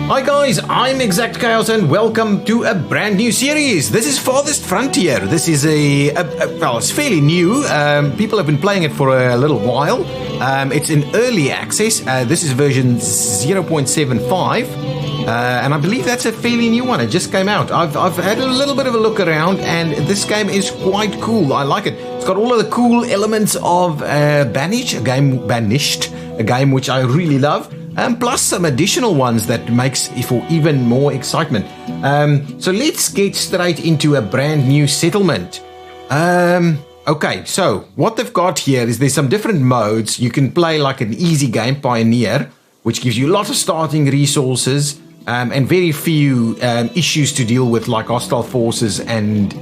Hi guys, I'm ExactChaos and welcome to a brand new series. This is Farthest Frontier. This is well, it's fairly new. People have been playing it for a little while. It's in early access. This is version 0.75. And I believe that's a fairly new one. It just came out. I've had a little bit of a look around, and this game is quite cool. I like it. It's got all of the cool elements of Banished, a game which I really love. Plus some additional ones that makes for even more excitement. So let's get straight into a brand new settlement. Okay, so what they've got here is there's some different modes. You can play like an easy game, Pioneer, which gives you lots of starting resources and very few issues to deal with, like hostile forces and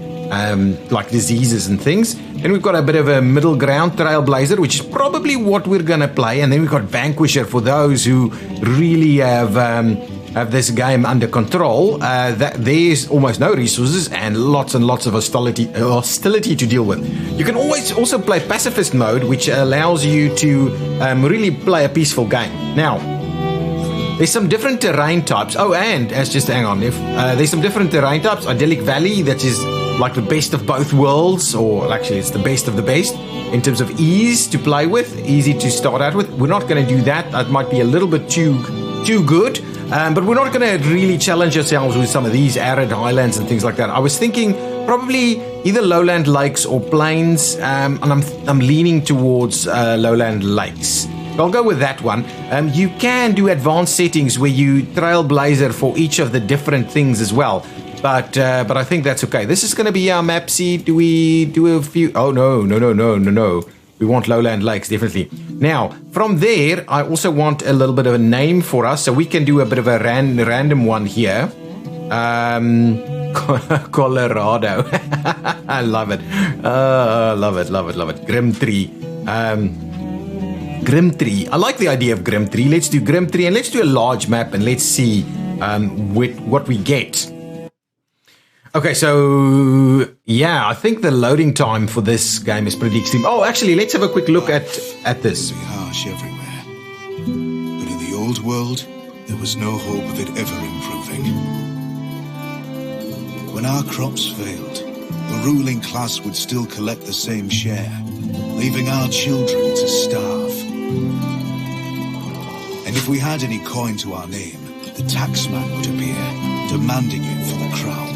like diseases and things. Then we've got a bit of a middle ground, Trailblazer, which is probably what we're going to play. And then we've got Vanquisher for those who really have this game under control. There's almost no resources and lots of hostility to deal with. You can always also play Pacifist mode, which allows you to really play a peaceful game. Now, there's some different terrain types. Oh, and there's some different terrain types. Idyllic Valley, that is like the best of both worlds, or actually it's the best of the best in terms of ease to play with, easy to start out with. We're not going to do that. That might be a little bit too good, but we're not going to really challenge ourselves with some of these arid highlands and things like that. I was thinking probably either lowland lakes or plains, and I'm leaning towards lowland lakes. I'll go with that one. You can do advanced settings where you trailblazer for each of the different things as well. But I think that's okay. This is going to be our map. See, do we do a few? Oh, no. We want lowland lakes, definitely. Now, from there, I also want a little bit of a name for us. So we can do a bit of a random one here. Colorado. I love it. Love it. Grimtree. Grimtree. I like the idea of Grimtree. Let's do Grimtree, and let's do a large map, and let's see what we get. Okay, so yeah, I think the loading time for this game is pretty extreme. Oh, actually, let's have a quick look at this. It was harsh everywhere, but in the old world, there was no hope of it ever improving. When our crops failed, the ruling class would still collect the same share, leaving our children to starve. And if we had any coin to our name, the taxman would appear, demanding it for the crown.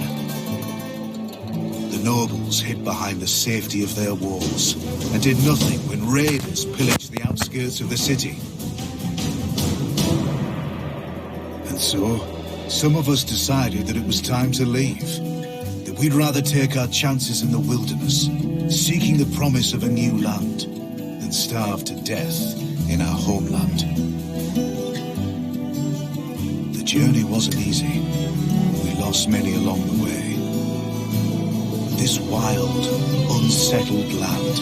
The nobles hid behind the safety of their walls and did nothing when raiders pillaged the outskirts of the city. And so, some of us decided that it was time to leave, that we'd rather take our chances in the wilderness, seeking the promise of a new land, than starve to death in our homeland. The journey wasn't easy. We lost many along the way. This wild, unsettled land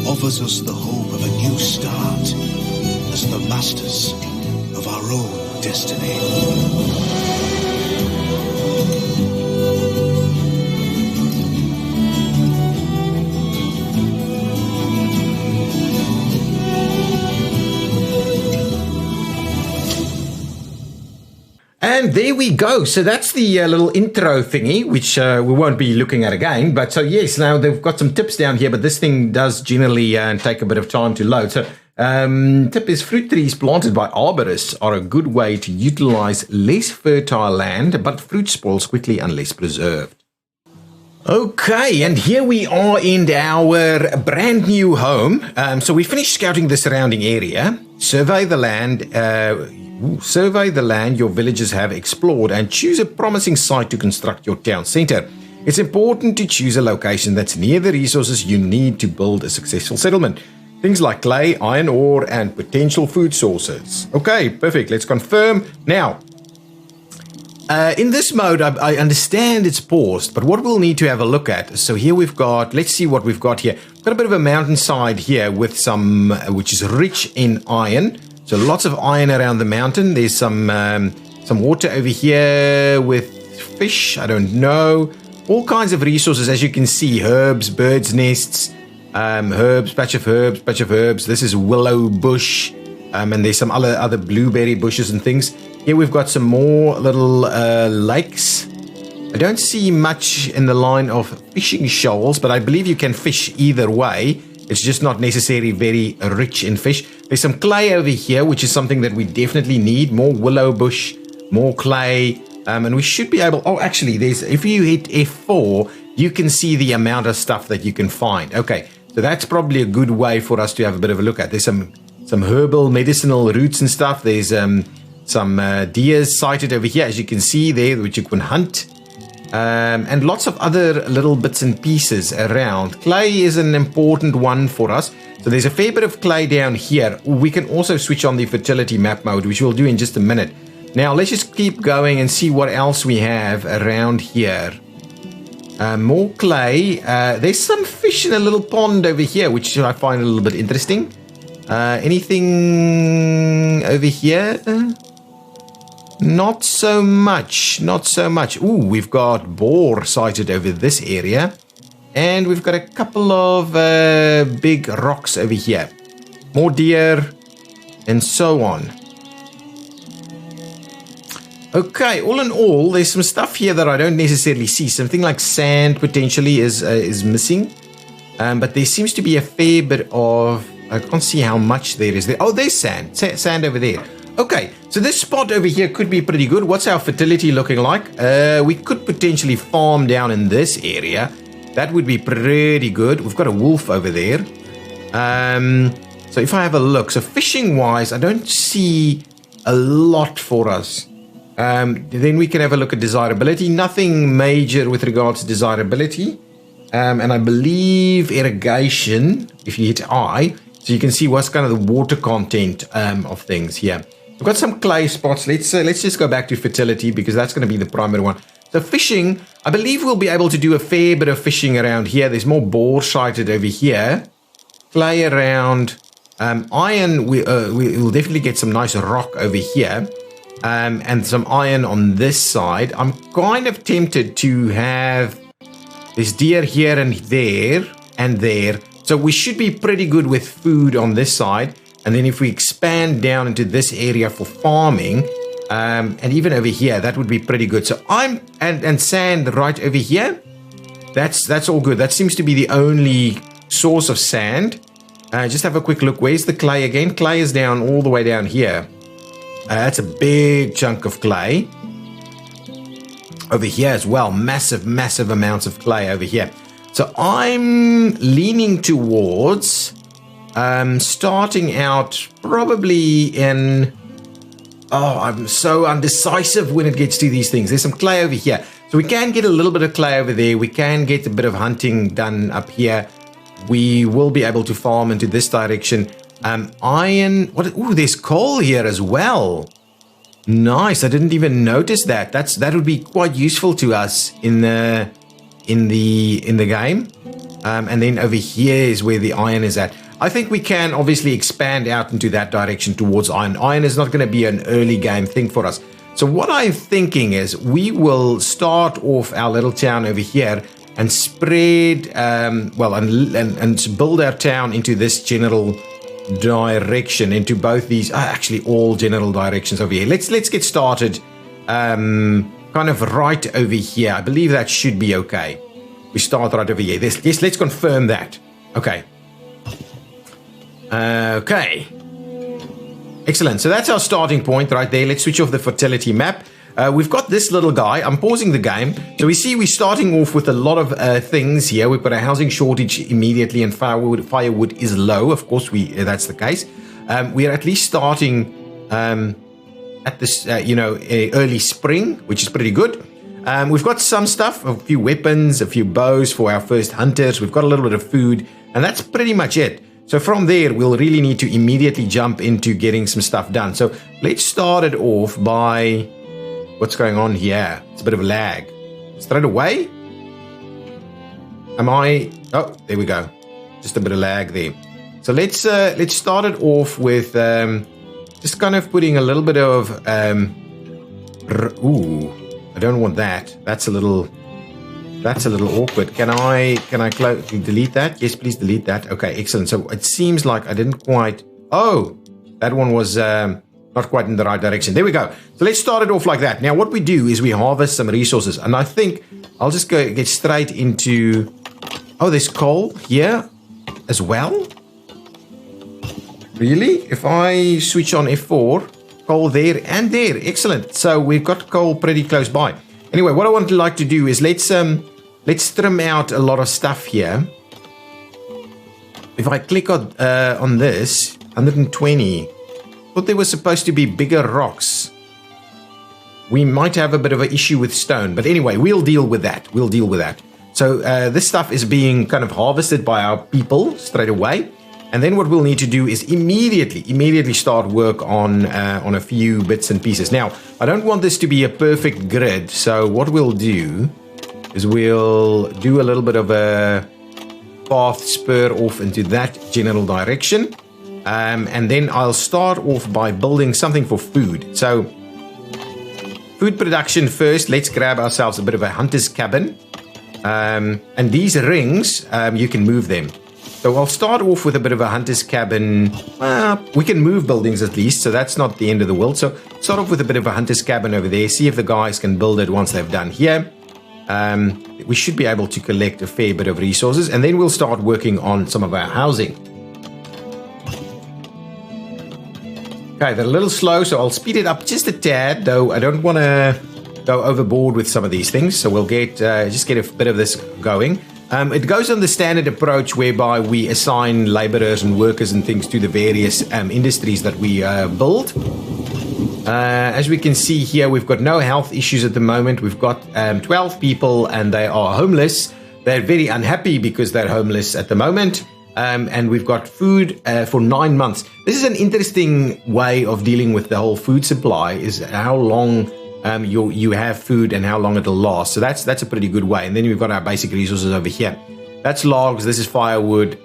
offers us the hope of a new start as the masters of our own destiny. And there we go. So that's the little intro thingy, which we won't be looking at again. But so yes, now they've got some tips down here, but this thing does generally take a bit of time to load. So tip is fruit trees planted by arborists are a good way to utilize less fertile land, but fruit spoils quickly unless preserved. Okay, and here we are in our brand new home. So we finished scouting the surrounding area, survey the land your villages have explored, and choose a promising site to construct your town center. It's important to choose a location that's near the resources you need to build a successful settlement. Things like clay, iron ore, and potential food sources. Okay, perfect. Let's confirm. Now, in this mode, I understand it's paused, but what we'll need to have a look at. So here we've got, let's see what we've got here. We've got a bit of a mountainside here with some, which is rich in iron. So lots of iron around the mountain. There's some water over here with fish. I don't know. All kinds of resources, as you can see. Herbs, birds' nests, herbs, patch of herbs. This is willow bush. And there's some other blueberry bushes and things. Here we've got some more little lakes. I don't see much in the line of fishing shoals, but I believe you can fish either way. It's just not necessarily very rich in fish. There's some clay over here, which is something that we definitely need. More willow bush, more clay, and we should be able... Oh, actually, if you hit F4, you can see the amount of stuff that you can find. Okay, so that's probably a good way for us to have a bit of a look at. There's some herbal, medicinal roots and stuff. There's some deer sighted over here, as you can see there, which you can hunt. And lots of other little bits and pieces around. Clay is an important one for us. So there's a fair bit of clay down here. We can also switch on the fertility map mode, which we'll do in just a minute. Now, let's just keep going and see what else we have around here. More clay. There's some fish in a little pond over here, which I find a little bit interesting. Anything over here? Not so much. Ooh, we've got boar sighted over this area. And we've got a couple of big rocks over here. More deer and so on. Okay, all in all, there's some stuff here that I don't necessarily see. Something like sand potentially is missing. But there seems to be a fair bit of... I can't see how much there is there. Oh, there's sand. Sand over there. Okay, so this spot over here could be pretty good. What's our fertility looking like? We could potentially farm down in this area. That would be pretty good. We've got a wolf over there. So if I have a look, so fishing-wise, I don't see a lot for us. Then we can have a look at desirability. Nothing major with regards to desirability. And I believe irrigation, if you hit I, so you can see what's kind of the water content of things here. We've got some clay spots. Let's just go back to fertility because that's going to be the primary one. So fishing, I believe we'll be able to do a fair bit of fishing around here. There's more boar sighted over here. Clay around. Iron, we'll definitely get some nice rock over here. And some iron on this side. I'm kind of tempted to have this deer here and there and there. So we should be pretty good with food on this side. And then if we expand down into this area for farming, and even over here, that would be pretty good. So and sand right over here. That's all good. That seems to be the only source of sand. Just have a quick look. Where's the clay again? Clay is down all the way down here. That's a big chunk of clay. Over here as well. Massive amounts of clay over here. So I'm leaning towards starting out probably in... Oh, I'm so undecisive when it gets to these things. There's some clay over here. So we can get a little bit of clay over there. We can get a bit of hunting done up here. We will be able to farm into this direction. Iron... Ooh, there's coal here as well. Nice. I didn't even notice that. That would be quite useful to us in the game. And then over here is where the iron is at. I think we can obviously expand out into that direction towards iron. Iron is not going to be an early game thing for us. So what I'm thinking is we will start off our little town over here and spread, and build our town into this general direction, into both these, actually all general directions over here. Let's get started kind of right over here. I believe that should be okay. We start right over here. Let's confirm that. Okay. Okay. Excellent. So that's our starting point right there. Let's switch off the fertility map. We've got this little guy. I'm pausing the game. So we see we're starting off with a lot of things here. We've got a housing shortage immediately and firewood is low. Of course, that's the case. We are at least starting at this, early spring, which is pretty good. We've got some stuff, a few weapons, a few bows for our first hunters. We've got a little bit of food, and that's pretty much it. So from there, we'll really need to immediately jump into getting some stuff done. So let's start it off by... What's going on here? It's a bit of a lag. Straight away? Oh, there we go. Just a bit of lag there. So let's start it off with just kind of putting a little bit of... Ooh, I don't want that. That's a little awkward. Can I delete that? Yes, please delete that. Okay, excellent. So it seems like I didn't quite... Oh, that one was not quite in the right direction. There we go. So let's start it off like that. Now what we do is we harvest some resources, and I think I'll just get straight into... Oh, there's coal here as well? Really? If I switch on F4, coal there and there. Excellent. So we've got coal pretty close by. Anyway, what I want to like to do is let's trim out a lot of stuff here. If I click on this, 120. Thought there was supposed to be bigger rocks. We might have a bit of an issue with stone, but anyway, we'll deal with that. So this stuff is being kind of harvested by our people straight away. And then what we'll need to do is immediately start work on a few bits and pieces. Now, I don't want this to be a perfect grid. So what we'll do is we'll do a little bit of a path spur off into that general direction. And then I'll start off by building something for food. So food production first. Let's grab ourselves a bit of a hunter's cabin. And these rings, you can move them. So I'll start off with a bit of a hunter's cabin. We can move buildings at least, so that's not the end of the world. So start off with a bit of a hunter's cabin over there. See if the guys can build it once they've done here. We should be able to collect a fair bit of resources, and then we'll start working on some of our housing. Okay, they're a little slow, so I'll speed it up just a tad, though I don't want to go overboard with some of these things. So we'll just get a bit of this going. It goes on the standard approach whereby we assign laborers and workers and things to the various industries that we build. As we can see here, we've got no health issues at the moment. We've got 12 people and they are homeless. They're very unhappy because they're homeless at the moment. And we've got food for 9 months. This is an interesting way of dealing with the whole food supply, is how long you have food and how long it'll last. So that's a pretty good way. And then we've got our basic resources over here. That's logs. This is firewood,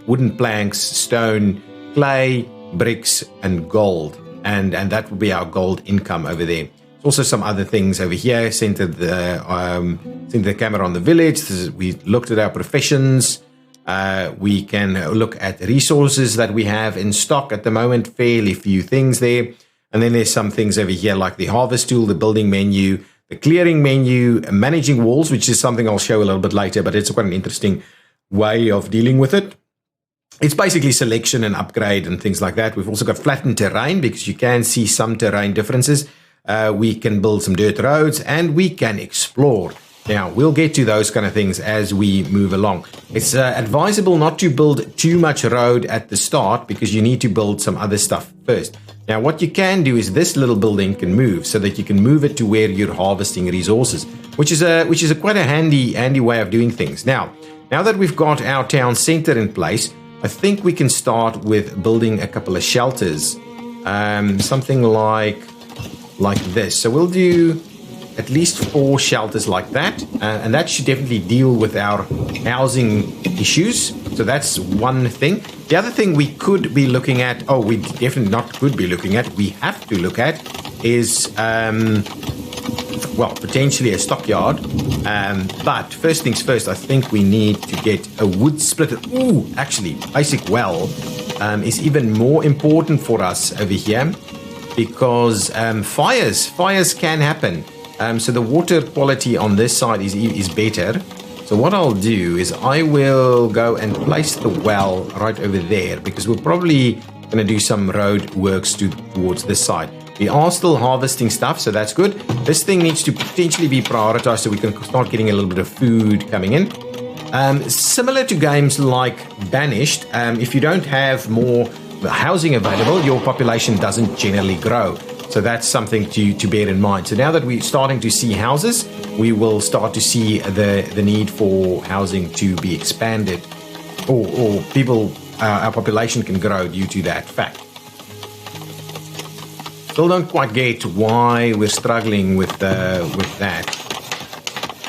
wooden planks, stone, clay, bricks, and gold. And that will be our gold income over there. Also some other things over here. Center the camera on the village. We looked at our professions. We can look at resources that we have in stock at the moment. Fairly few things there. And then there's some things over here like the harvest tool, the building menu, the clearing menu, managing walls, which is something I'll show a little bit later, but it's quite an interesting way of dealing with it. It's basically selection and upgrade and things like that. We've also got flattened terrain because you can see some terrain differences. We can build some dirt roads and we can explore. Now, we'll get to those kind of things as we move along. It's advisable not to build too much road at the start because you need to build some other stuff first. Now, what you can do is this little building can move so that you can move it to where you're harvesting resources, which is quite a handy way of doing things. Now that we've got our town center in place, I think we can start with building a couple of shelters, something like this. So we'll do at least 4 shelters like that, and that should definitely deal with our housing issues. So that's one thing. The other thing we could be looking at, we definitely not could be looking at, we have to look at is, potentially a stockyard. But first things first, I think we need to get a wood splitter. Actually, basic well is even more important for us over here because fires can happen. So the water quality on this side is better. So what I'll do is I will go and place the well right over there because we're probably going to do some road works towards this side. We are still harvesting stuff, so that's good. This thing needs to potentially be prioritized so we can start getting a little bit of food coming in. Similar to games like Banished, if you don't have more housing available, your population doesn't generally grow. So that's something to bear in mind. So now that we're starting to see houses, we will start to see the need for housing to be expanded, or people, our population can grow due to that fact. Still don't quite get why we're struggling with that.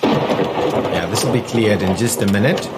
Yeah, this will be cleared in just a minute.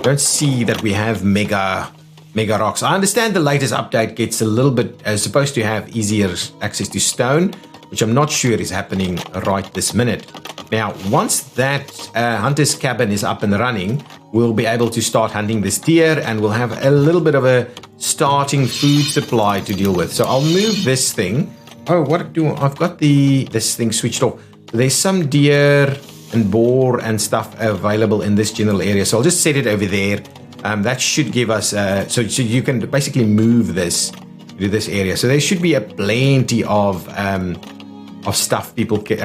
Don't see that we have mega rocks. I understand the latest update gets a little bit supposed to have easier access to stone, which I'm not sure is happening right this minute. Now, once that hunter's cabin is up and running, we'll be able to start hunting this deer, and we'll have a little bit of a starting food supply to deal with. So I'll move this thing. Oh, I've got this thing switched off. There's some deer and boar and stuff available in this general area. So I'll just set it over there. That should give us, so you can basically move this to this area. So there should be a plenty of stuff people can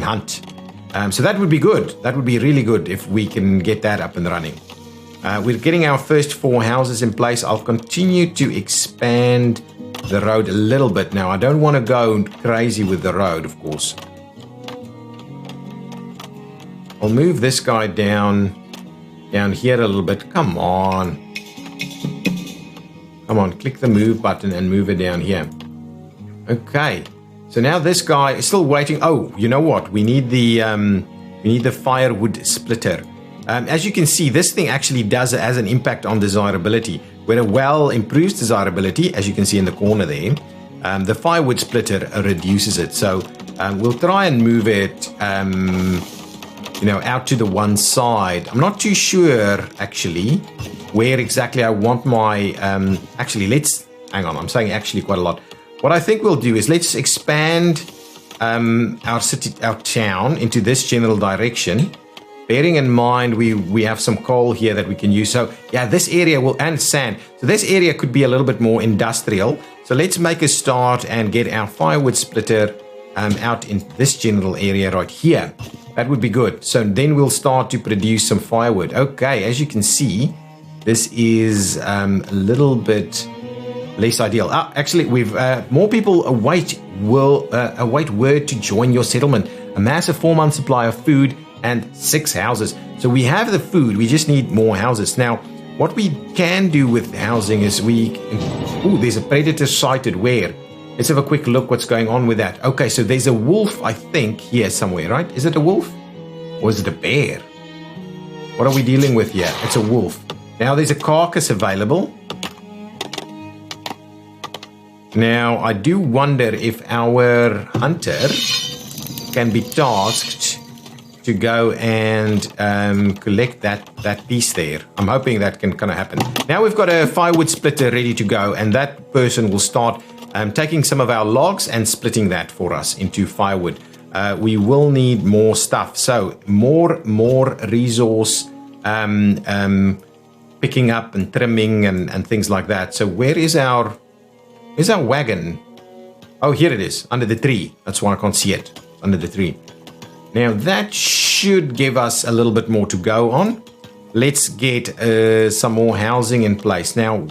hunt. So that would be good. That would be really good if we can get that up and running. We're getting our first 4 houses in place. I'll continue to expand the road a little bit now. I don't want to go crazy with the road, of course. I'll move this guy down here a little bit. Come on, click the move button and move it down here. Okay, so now this guy is still waiting. Oh, you know what? We need the firewood splitter. As you can see, this thing actually has an impact on desirability. Where a well improves desirability, as you can see in the corner there, the firewood splitter reduces it. So we'll try and move it, out to the one side. I'm not too sure actually where exactly I want my. Let's hang on. I'm saying actually quite a lot. What I think we'll do is let's expand our town into this general direction. Bearing in mind we have some coal here that we can use. So yeah, this area and sand. So this area could be a little bit more industrial. So let's make a start and get our firewood splitter out in this general area right here. That would be good. So then we'll start to produce some firewood. Okay, as you can see, this is a little bit less ideal. Actually, we've more people await word to join your settlement. Amass a 4-month supply of food and 6 houses. So we have the food, we just need more houses. Now, what we can do with housing is there's a predator sighted where? Let's have a quick look what's going on with that. Okay, so there's a wolf, I think, here somewhere, right? Is it a wolf? Or is it a bear? What are we dealing with here? It's a wolf. Now there's a carcass available. Now, I do wonder if our hunter can be tasked to go and collect that piece there. I'm hoping that can kind of happen. Now we've got a firewood splitter ready to go, and that person will start taking some of our logs and splitting that for us into firewood. We will need more stuff, so more resource picking up and trimming and things like that. So where's our wagon? Oh, here it is, under the tree. That's why I can't see it, under the tree. Now that should give us a little bit more to go on. Let's get some more housing in place. Now,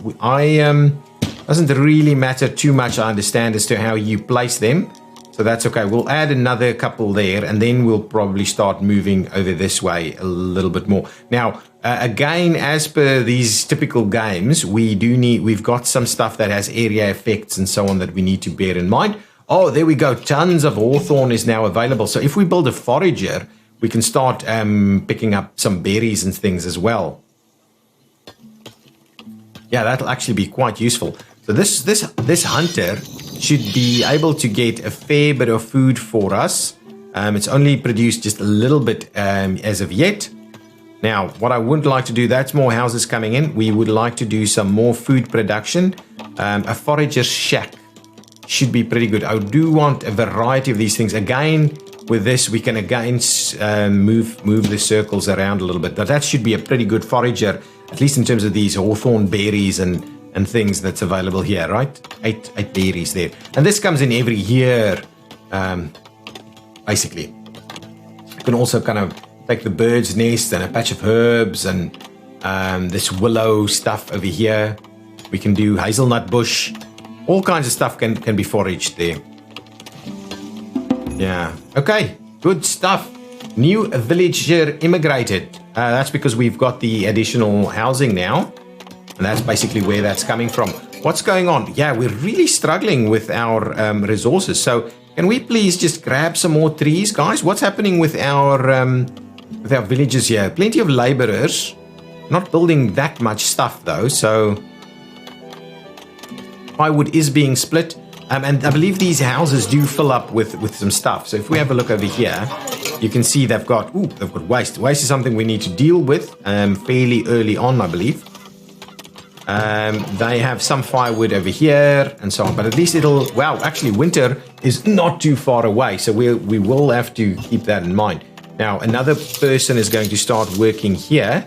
doesn't really matter too much, I understand, as to how you place them. So that's okay. We'll add another couple there, and then we'll probably start moving over this way a little bit more. Now, again, as per these typical games, we've got some stuff that has area effects and so on that we need to bear in mind. Oh, there we go. Tons of hawthorn is now available. So if we build a forager, we can start picking up some berries and things as well. Yeah, that'll actually be quite useful. So this hunter should be able to get a fair bit of food for us. It's only produced just a little bit as of yet. Now, what I would like to do, that's more houses coming in. We would like to do some more food production. A forager's shack should be pretty good. I do want a variety of these things. Again, with this, we can again move the circles around a little bit. But that should be a pretty good forager, at least in terms of these hawthorn berries and things that's available here, right? Eight berries there. And this comes in every year, basically. You can also kind of take the bird's nest and a patch of herbs and this willow stuff over here. We can do hazelnut bush. All kinds of stuff can be foraged there. Yeah. Okay. Good stuff. New villager immigrated. That's because we've got the additional housing now. And that's basically where that's coming from. What's going on? Yeah, we're really struggling with our resources. So can we please just grab some more trees, guys? What's happening with our villages here? Plenty of laborers. Not building that much stuff though. So firewood is being split. And I believe these houses do fill up with some stuff. So if we have a look over here, you can see they've got waste. Waste is something we need to deal with fairly early on, I believe. They have some firewood over here and so on, but at least actually winter is not too far away, so we will have to keep that in mind. Now another person is going to start working here.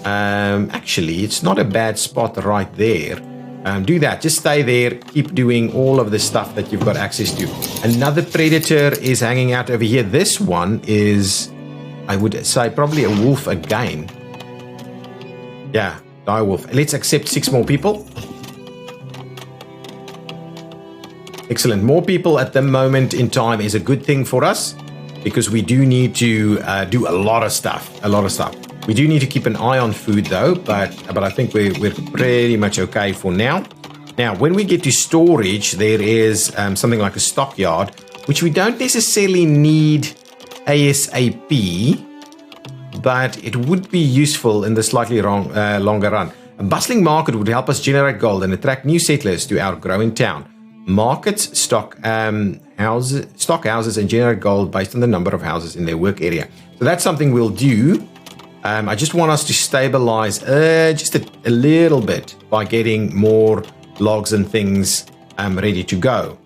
Actually, it's not a bad spot right there. Do that, just stay there, keep doing all of the stuff that you've got access to. Another predator is hanging out over here. This one is, I would say, probably a wolf again. Yeah, dire wolf. Let's accept 6 more people. Excellent. More people at the moment in time is a good thing for us, because we do need to do a lot of stuff. We do need to keep an eye on food though, but I think we're pretty much okay for now. Now, when we get to storage, there is something like a stockyard, which we don't necessarily need ASAP, but it would be useful in the slightly longer run. A bustling market would help us generate gold and attract new settlers to our growing town. Markets stock houses and generate gold based on the number of houses in their work area. So that's something we'll do. I just want us to stabilize just a little bit by getting more logs and things ready to go.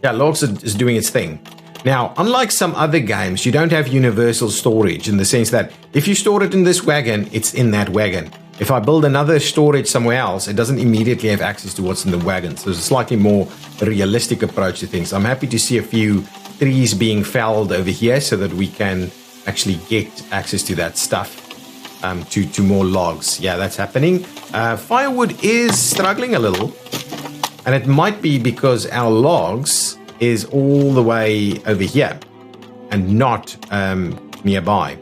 Yeah, logs is doing its thing. Now, unlike some other games, you don't have universal storage in the sense that if you store it in this wagon, it's in that wagon. If I build another storage somewhere else, it doesn't immediately have access to what's in the wagon. So there's a slightly more realistic approach to things. I'm happy to see a few trees being felled over here so that we can actually get access to that stuff, to more logs. Yeah, that's happening. Firewood is struggling a little, and it might be because our logs is all the way over here and not nearby.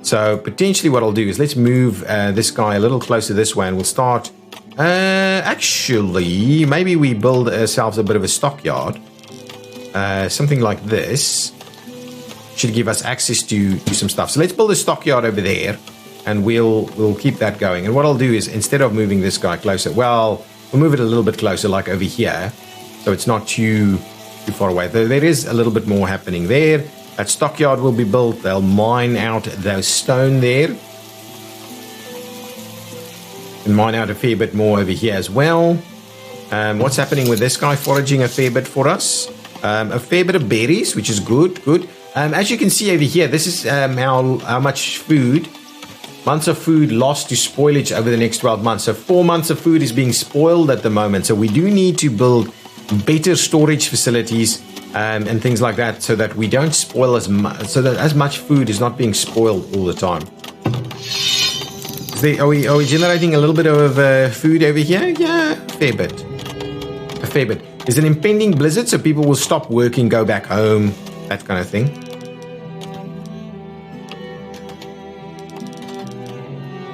So potentially what I'll do is let's move this guy a little closer this way, and we'll start actually maybe we build ourselves a bit of a stockyard, something like this. Should give us access to some stuff. So let's build a stockyard over there, and we'll keep that going. And what I'll do is, instead of moving this guy closer, we'll move it a little bit closer, like over here, so it's not too far away. There is a little bit more happening there. That stockyard will be built. They'll mine out those stone there, and mine out a fair bit more over here as well. What's happening with this guy? Foraging a fair bit for us. A fair bit of berries, which is good. As you can see over here, this is how much food, months of food lost to spoilage over the next 12 months. So 4 months of food is being spoiled at the moment. So we do need to build better storage facilities and things like that, so that we don't spoil as much, so that as much food is not being spoiled all the time. Are we generating a little bit of food over here? Yeah, a fair bit. There's an impending blizzard, so people will stop working, go back home, that kind of thing.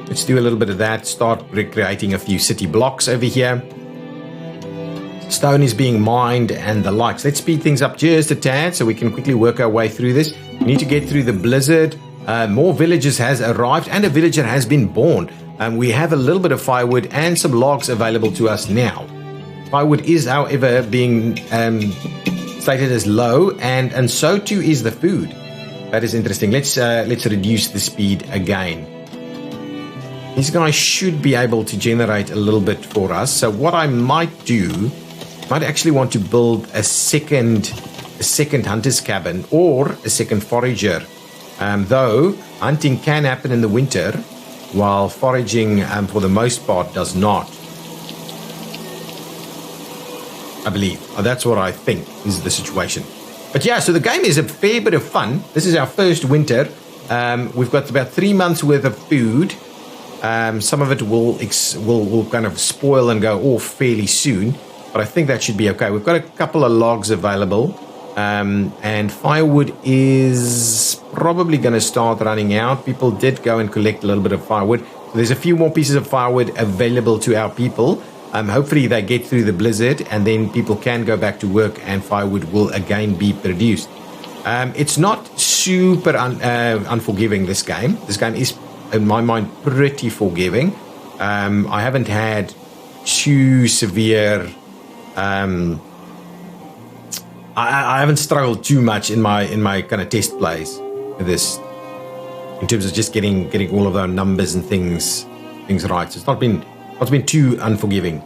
Let's do a little bit of that. Start recreating a few city blocks over here. Stone is being mined and the likes. Let's speed things up just a tad so we can quickly work our way through this. We need to get through the blizzard. More villagers has arrived and a villager has been born. We have a little bit of firewood and some logs available to us now. Firewood is, however, being stated as low, and so too is the food. That is interesting. Let's reduce the speed again. These guys should be able to generate a little bit for us. So what I might do, might actually want to build a second hunter's cabin or a second forager. Though hunting can happen in the winter, while foraging for the most part does not. I believe. That's what I think is the situation. But yeah, so the game is a fair bit of fun. This is our first winter. We've got about 3 months worth of food. Some of it will kind of spoil and go off fairly soon, but I think that should be okay. We've got a couple of logs available, and firewood is probably going to start running out. People did go and collect a little bit of firewood. So there's a few more pieces of firewood available to our people. Hopefully they get through the blizzard, and then people can go back to work and firewood will again be produced. It's not super unforgiving, this game. This game is, in my mind, pretty forgiving. I haven't had too severe. I haven't struggled too much in my kind of test plays with this, in terms of just getting all of our numbers and things right. So it's not been too unforgiving.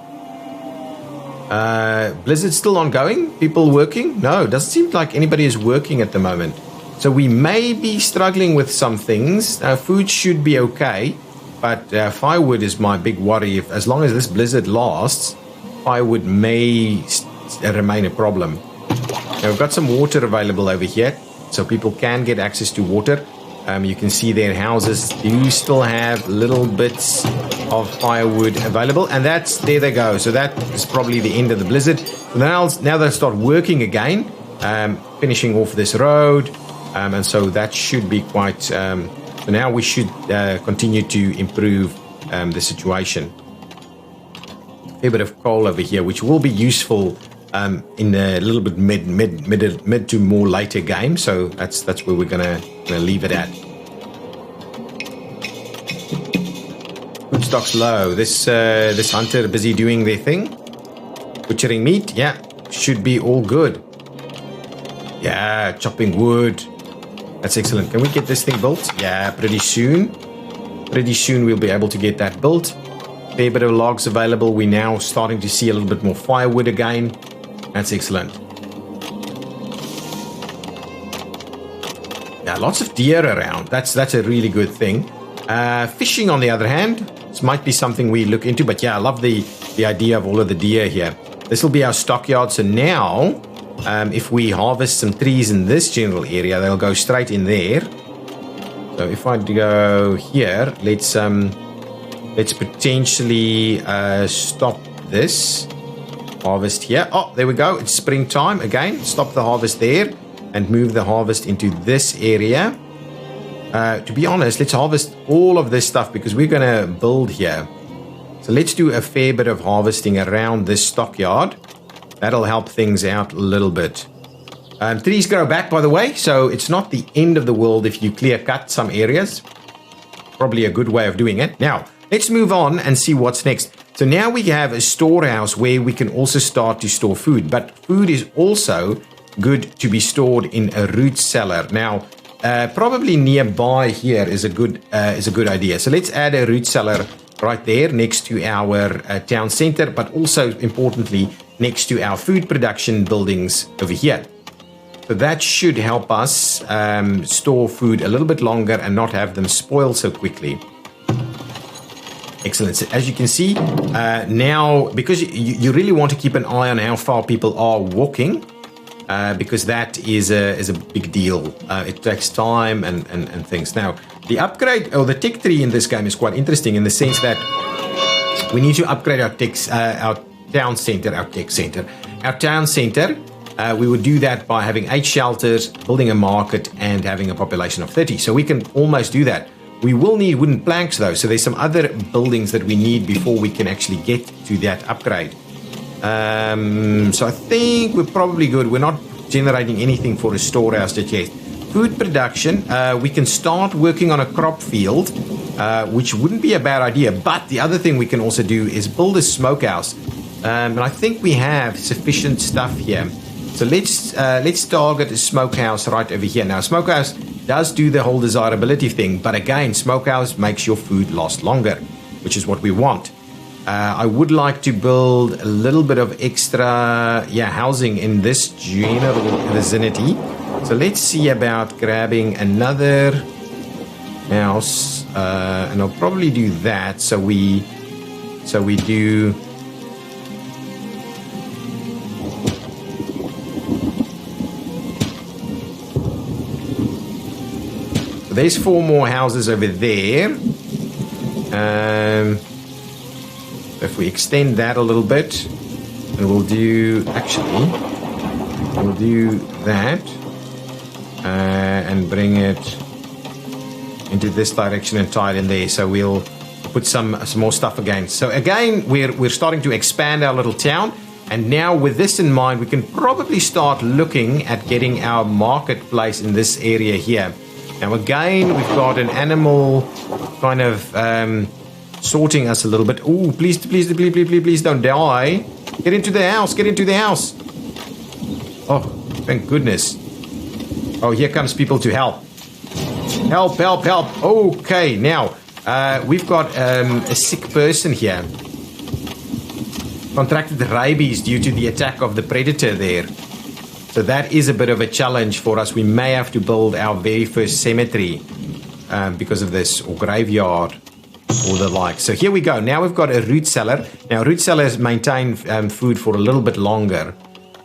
Blizzard's still ongoing? People working? No, it doesn't seem like anybody is working at the moment. So we may be struggling with some things. Food should be okay, but firewood is my big worry. As long as this blizzard lasts, firewood may remain a problem. Now we've got some water available over here, so people can get access to water. You can see their houses do still have little bits of firewood available, and there they go. So that is probably the end of the blizzard. So now they'll start working again, finishing off this road, and so that should be quite. So now we should continue to improve the situation. A fair bit of coal over here, which will be useful in a little bit mid to more later game. So that's where we're gonna leave it at. Food stock's low. This hunter busy doing their thing, butchering meat. Yeah, should be all good. Yeah, chopping wood. That's excellent. Can we get this thing built? Yeah, pretty soon. Pretty soon we'll be able to get that built. Fair bit of logs available. We're now starting to see a little bit more firewood again. That's excellent. Yeah, lots of deer around. That's a really good thing. Fishing, on the other hand, this might be something we look into. But yeah, I love the idea of all of the deer here. This will be our stockyard. So now, if we harvest some trees in this general area, they'll go straight in there. So if I go here, let's potentially stop this. Harvest here. Oh, there we go. It's springtime again. Stop the harvest there and move the harvest into this area. To be honest, let's harvest all of this stuff because we're going to build here. So let's do a fair bit of harvesting around this stockyard. That'll help things out a little bit. Trees grow back, by the way, so it's not the end of the world if you clear cut some areas. Probably a good way of doing it. Now, let's move on and see what's next. So now we have a storehouse where we can also start to store food, but food is also good to be stored in a root cellar. Now, probably nearby here is a good idea. So let's add a root cellar right there next to our town center, but also importantly next to our food production buildings over here. So that should help us store food a little bit longer and not have them spoil so quickly. Excellent. So as you can see, now, because you really want to keep an eye on how far people are walking, because that is a big deal. It takes time and things. Now, the upgrade, or the tech tree in this game is quite interesting in the sense that we need to upgrade our town center, our tech center. Our town center, we would do that by having 8 shelters, building a market, and having a population of 30. So we can almost do that. We will need wooden planks though, so there's some other buildings that we need before we can actually get to that upgrade. So I think we're probably good. We're not generating anything for a storehouse just yet. Food production, we can start working on a crop field, which wouldn't be a bad idea. But the other thing we can also do is build a smokehouse. And I think we have sufficient stuff here. So let's target a smokehouse right over here. Now, smokehouse does do the whole desirability thing, but again, smokehouse makes your food last longer, which is what we want. I would like to build a little bit of extra housing in this general vicinity. So let's see about grabbing another house, and I'll probably do that. So we do. There's 4 more houses over there. If we extend that a little bit, and we'll do that and bring it into this direction and tie it in there. So we'll put some more stuff again. So again, we're starting to expand our little town. And now with this in mind, we can probably start looking at getting our marketplace in this area here. Now again, we've got an animal kind of sorting us a little bit. Oh, please don't die. Get into the house. Oh, thank goodness. Oh, here comes people to help. Help. Okay, now, we've got a sick person here. Contracted rabies due to the attack of the predator there. So that is a bit of a challenge for us. We may have to build our very first cemetery because of this, or graveyard, or the like. So here we go. Now we've got a root cellar. Now, root cellars maintain food for a little bit longer.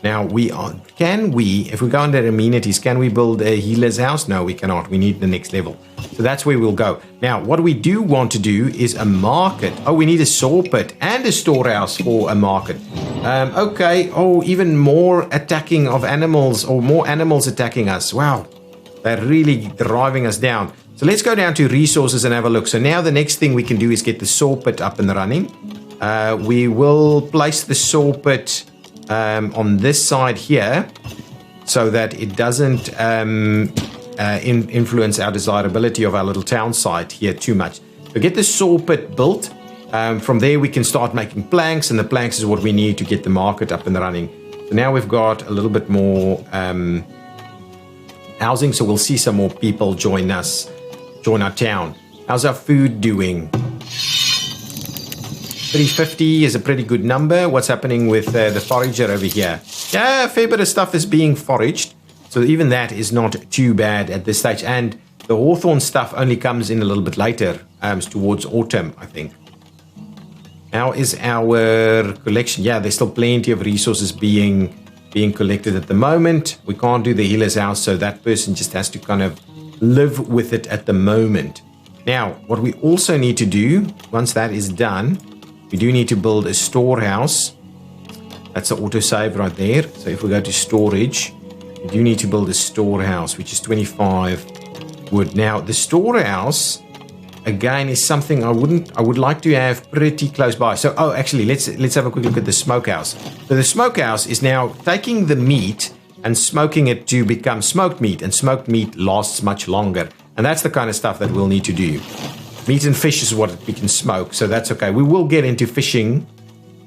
Now, if we go under amenities, can we build a healer's house? No, we cannot. We need the next level. So that's where we'll go. Now, what we do want to do is a market. Oh, we need a saw pit and a storehouse for a market. Okay. Oh, even more attacking of animals, or more animals attacking us. Wow. They're really driving us down. So let's go down to resources and have a look. So now the next thing we can do is get the saw pit up and running. We will place the saw pit on this side here, so that it doesn't influence our desirability of our little town site here too much. So get the saw pit built. From there we can start making planks, and the planks is what we need to get the market up and running. So now we've got a little bit more housing, so we'll see some more people join our town. How's our food doing? 350 is a pretty good number. What's happening with the forager over here? Yeah, a fair bit of stuff is being foraged. So even that is not too bad at this stage. And the hawthorn stuff only comes in a little bit later, towards autumn, I think. How is our collection? Yeah, there's still plenty of resources being collected at the moment. We can't do the healer's house, so that person just has to kind of live with it at the moment. Now, what we also need to do, once that is done, we do need to build a storehouse. That's the autosave right there. So if we go to storage, we do need to build a storehouse, which is 25 wood. Now, the storehouse, again, is something I would like to have pretty close by. So, actually, let's have a quick look at the smokehouse. So the smokehouse is now taking the meat and smoking it to become smoked meat, and smoked meat lasts much longer. And that's the kind of stuff that we'll need to do. Meat and fish is what we can smoke, so that's okay. We will get into fishing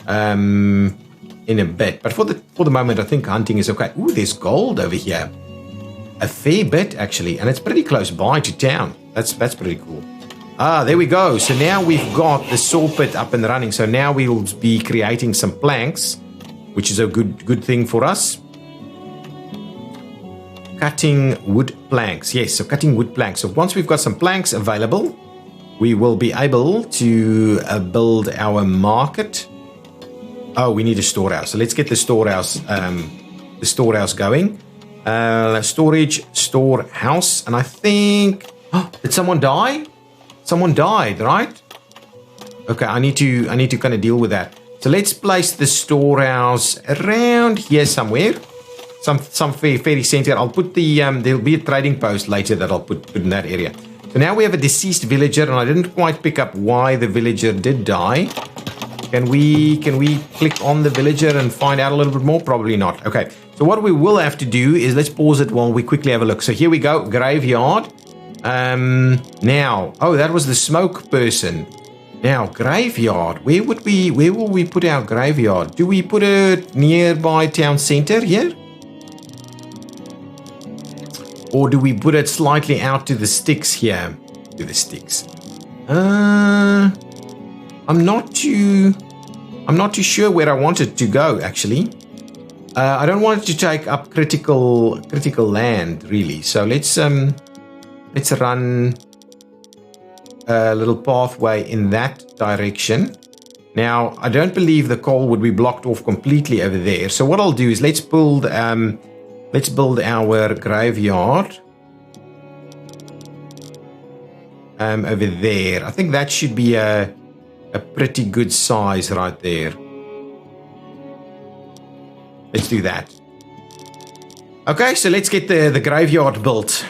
in a bit, but for the moment, I think hunting is okay. Ooh, there's gold over here. A fair bit, actually, and it's pretty close by to town. That's pretty cool. Ah, there we go. So now we've got the saw pit up and running. So now we will be creating some planks, which is a good thing for us. Cutting wood planks. Yes, so cutting wood planks. So once we've got some planks available, we will be able to build our market. Oh, we need a storehouse. So let's get the storehouse going. Storage, storehouse. And I think... Oh, did someone die? Someone died, right? Okay, I need to kind of deal with that. So let's place the storehouse around here somewhere. Some fairly center. I'll put the there'll be a trading post later that I'll put in that area. So now we have a deceased villager, and I didn't quite pick up why the villager did die. Can we click on the villager and find out a little bit more? Probably not. Okay. So what we will have to do is let's pause it while we quickly have a look. So here we go, graveyard. Now, oh, that was the smoke person. Now, graveyard. Where will we put our graveyard? Do we put it nearby town center here? Or do we put it slightly out to the sticks here? To the sticks. I'm not too sure where I want it to go, actually. I don't want it to take up critical land, really. So let's run a little pathway in that direction. Now, I don't believe the coal would be blocked off completely over there. So what I'll do is let's build our graveyard over there. I think that should be a pretty good size right there. Let's do that. Okay, so let's get the graveyard built.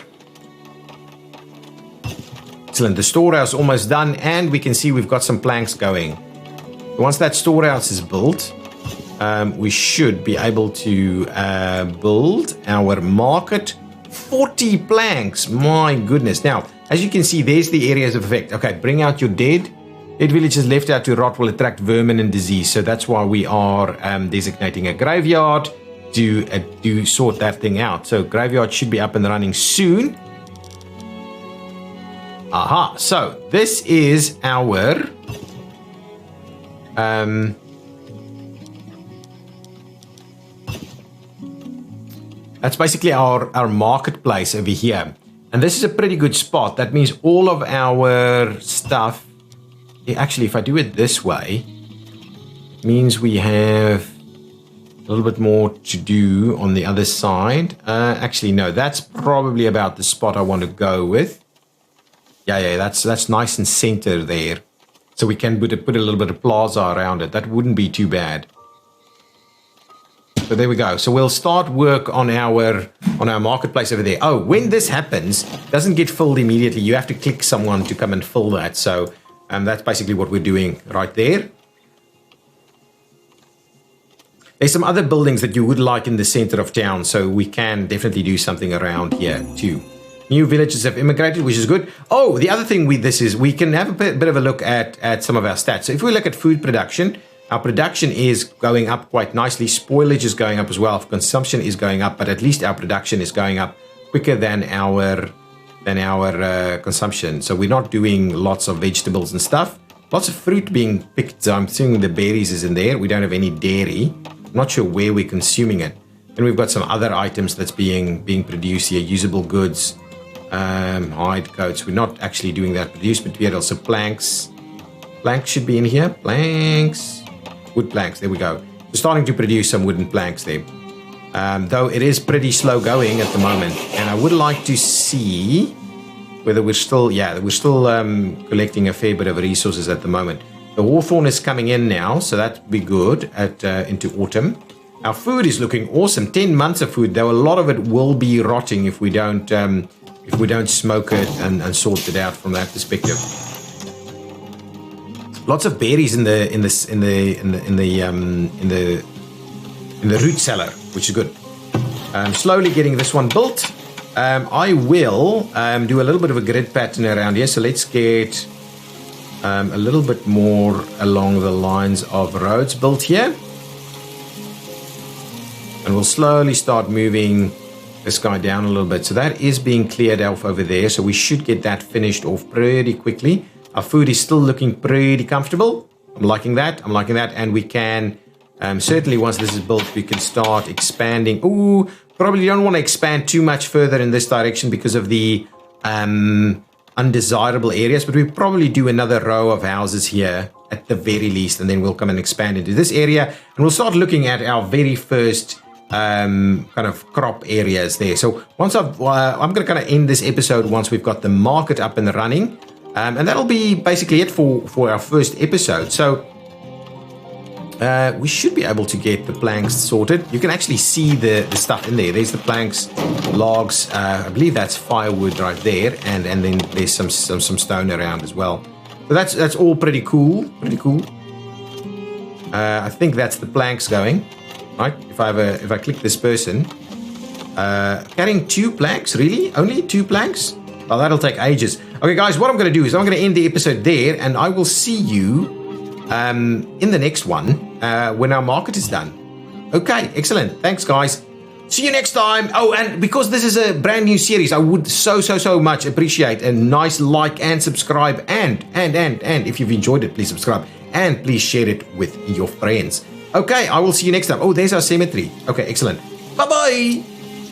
Excellent. The storehouse almost done, and we can see we've got some planks going. Once that storehouse is built, we should be able to build our market. 40 planks. My goodness. Now, as you can see, there's the areas of effect. Okay, bring out your dead. Dead villages left out to rot will attract vermin and disease. So that's why we are designating a graveyard to sort that thing out. So graveyard should be up and running soon. Aha. So this is our that's basically our marketplace over here. And this is a pretty good spot. That means all of our stuff, actually, if I do it this way, it means we have a little bit more to do on the other side. Actually, no, that's probably about the spot I want to go with. Yeah, that's nice and center there. So we can put a little bit of plaza around it. That wouldn't be too bad. So there we go. So we'll start work on our marketplace over there. Oh, when this happens, it doesn't get filled immediately. You have to click someone to come and fill that. So that's basically what we're doing right there. There's some other buildings that you would like in the center of town, so we can definitely do something around here too. New villages have immigrated, which is good. Oh, the other thing with this is we can have a bit of a look at some of our stats. So if we look at food production, our production is going up quite nicely. Spoilage is going up as well. Consumption is going up, but at least our production is going up quicker than our consumption. So we're not doing lots of vegetables and stuff. Lots of fruit being picked. So I'm assuming the berries is in there. We don't have any dairy. I'm not sure where we're consuming it. And we've got some other items that's being produced here. Usable goods, hide coats. We're not actually doing that. Produced materials, so planks. Planks should be in here. Planks. Wood planks, there we go. We're starting to produce some wooden planks there. Though it is pretty slow going at the moment. And I would like to see whether we're still collecting a fair bit of resources at the moment. The hawthorn is coming in now, so that'll be good into autumn. Our food is looking awesome. 10 months of food, though a lot of it will be rotting if we don't smoke it and sort it out from that perspective. Lots of berries in the root cellar, which is good. Slowly getting this one built. I will do a little bit of a grid pattern around here. So let's get a little bit more along the lines of roads built here. And we'll slowly start moving this guy down a little bit. So that is being cleared off over there. So we should get that finished off pretty quickly. Our food is still looking pretty comfortable. I'm liking that. And we can, certainly once this is built, we can start expanding. Ooh, probably don't want to expand too much further in this direction because of the undesirable areas. But we probably do another row of houses here at the very least. And then we'll come and expand into this area. And we'll start looking at our very first kind of crop areas there. So once I'm going to kind of end this episode once we've got the market up and running. And that'll be basically it for our first episode. So we should be able to get the planks sorted. You can actually see the stuff in there. There's the planks, logs. I believe that's firewood right there, and then there's some stone around as well. So that's all pretty cool. I think that's the planks going right. If I click this person, carrying 2 planks, really? Only 2 planks? Well, that'll take ages. Okay, guys, what I'm going to do is I'm going to end the episode there, and I will see you in the next one when our market is done. Okay, excellent. Thanks, guys. See you next time. Oh, and because this is a brand new series, I would so much appreciate a nice like and subscribe. And if you've enjoyed it, please subscribe. And please share it with your friends. Okay, I will see you next time. Oh, there's our cemetery. Okay, excellent. Bye-bye.